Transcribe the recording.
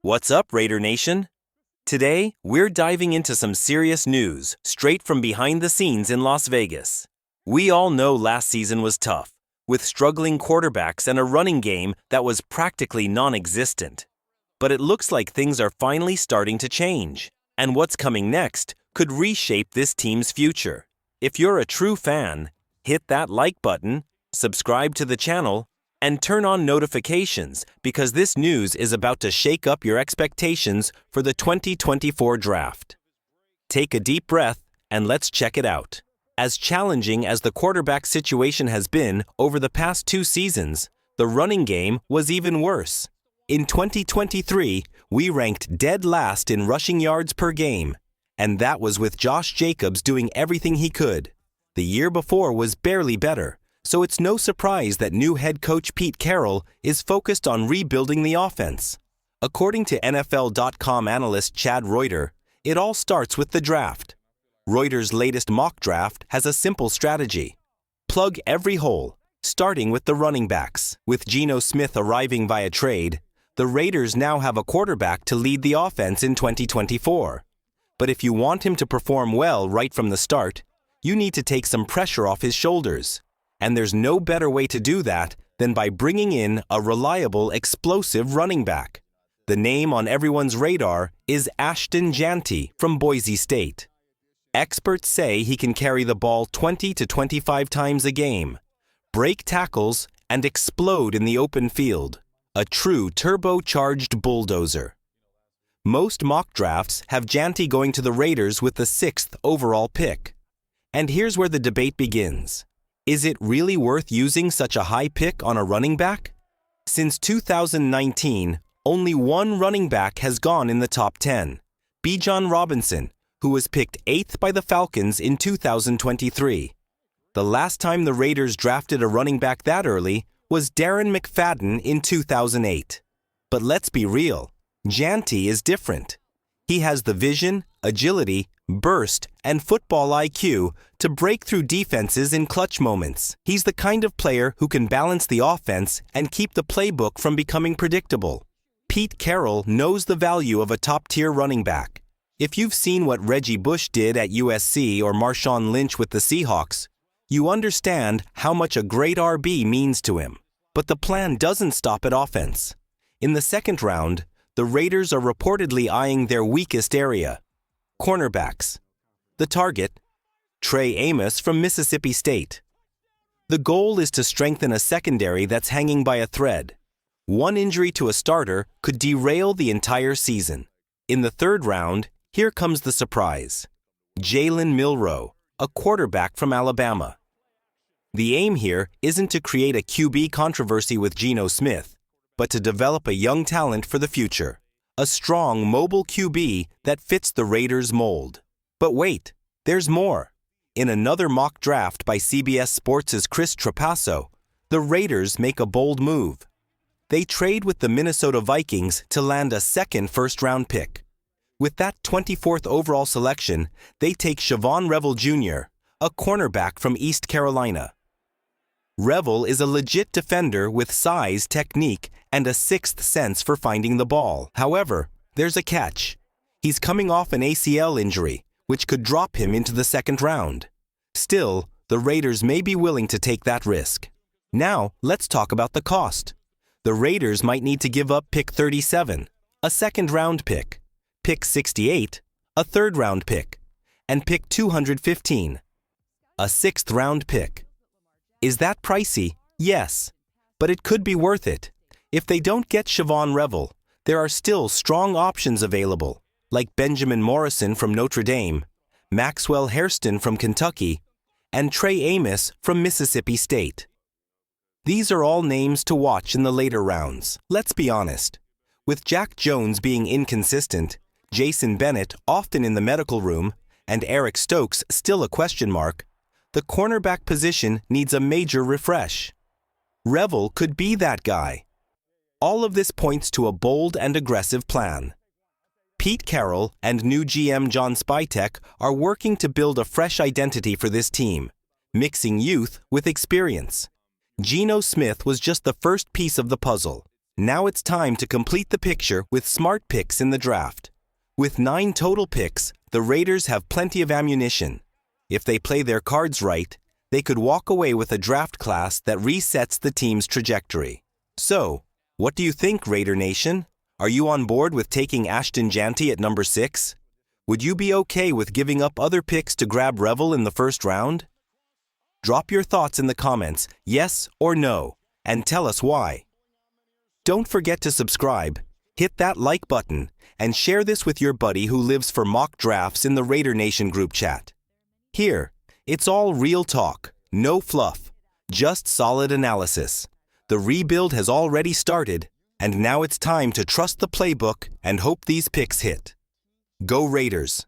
What's up, Raider Nation? Today, we're diving into some serious news straight from behind the scenes in Las Vegas. We all know last season was tough, with struggling quarterbacks and a running game that was practically non-existent. But it looks like things are finally starting to change, and what's coming next could reshape this team's future. If you're a true fan, hit that like button, subscribe to the channel, and turn on notifications because this news is about to shake up your expectations for the 2024 draft. Take a deep breath and let's check it out. As challenging as the quarterback situation has been over the past 2 seasons, the running game was even worse. In 2023, we ranked dead last in rushing yards per game, and that was with Josh Jacobs doing everything he could. The year before was barely better, so it's no surprise that new head coach Pete Carroll is focused on rebuilding the offense. According to NFL.com analyst Chad Reuter, it all starts with the draft. Reuter's latest mock draft has a simple strategy. Plug every hole, starting with the running backs. With Geno Smith arriving via trade, the Raiders now have a quarterback to lead the offense in 2024. But if you want him to perform well right from the start, you need to take some pressure off his shoulders. And there's no better way to do that than by bringing in a reliable, explosive running back. The name on everyone's radar is Ashton Jeanty from Boise State. Experts say he can carry the ball 20 to 25 times a game, break tackles, and explode in the open field. A true turbocharged bulldozer. Most mock drafts have Jeanty going to the Raiders with the 6th overall pick. And here's where the debate begins. Is it really worth using such a high pick on a running back? Since 2019, only one running back has gone in the top 10, Bijan Robinson, who was picked 8th by the Falcons in 2023. The last time the Raiders drafted a running back that early was Darren McFadden in 2008. But let's be real, Jeanty is different. He has the vision, agility, burst, and football IQ to break through defenses in clutch moments. He's the kind of player who can balance the offense and keep the playbook from becoming predictable. Pete Carroll knows the value of a top-tier running back. If you've seen what Reggie Bush did at USC or Marshawn Lynch with the Seahawks, you understand how much a great RB means to him. But the plan doesn't stop at offense. In the 2nd round, the Raiders are reportedly eyeing their weakest area. Cornerbacks. The target, Trey Amos from Mississippi State. The goal is to strengthen a secondary that's hanging by a thread. One injury to a starter could derail the entire season. In the 3rd round, here comes the surprise. Jalen Milroe, a quarterback from Alabama. The aim here isn't to create a QB controversy with Geno Smith, but to develop a young talent for the future. A strong, mobile QB that fits the Raiders' mold. But wait, there's more. In another mock draft by CBS Sports' Chris Trapasso, the Raiders make a bold move. They trade with the Minnesota Vikings to land a 2nd first-round pick. With that 24th overall selection, they take Shavon Revel Jr., a cornerback from East Carolina. Revel is a legit defender with size, technique, and a 6th sense for finding the ball. However, there's a catch. He's coming off an ACL injury, which could drop him into the 2nd round. Still, the Raiders may be willing to take that risk. Now, let's talk about the cost. The Raiders might need to give up pick 37, a 2nd-round pick, pick 68, a 3rd-round pick, and pick 215, a 6th-round pick. Is that pricey? Yes, but it could be worth it. If they don't get Shavon Revel, there are still strong options available, like Benjamin Morrison from Notre Dame, Maxwell Hairston from Kentucky, and Trey Amos from Mississippi State. These are all names to watch in the later rounds. Let's be honest. With Jack Jones being inconsistent, Jason Bennett often in the medical room, and Eric Stokes still a question mark, the cornerback position needs a major refresh. Revel could be that guy. All of this points to a bold and aggressive plan. Pete Carroll and new GM John Spytek are working to build a fresh identity for this team, mixing youth with experience. Geno Smith was just the first piece of the puzzle. Now it's time to complete the picture with smart picks in the draft. With 9 total picks, the Raiders have plenty of ammunition. If they play their cards right, they could walk away with a draft class that resets the team's trajectory. So, what do you think, Raider Nation? Are you on board with taking Ashton Jeanty at number 6? Would you be okay with giving up other picks to grab Revel in the first round? Drop your thoughts in the comments, yes or no, and tell us why. Don't forget to subscribe, hit that like button, and share this with your buddy who lives for mock drafts in the Raider Nation group chat. Here, it's all real talk, no fluff, just solid analysis. The rebuild has already started, and now it's time to trust the playbook and hope these picks hit. Go Raiders!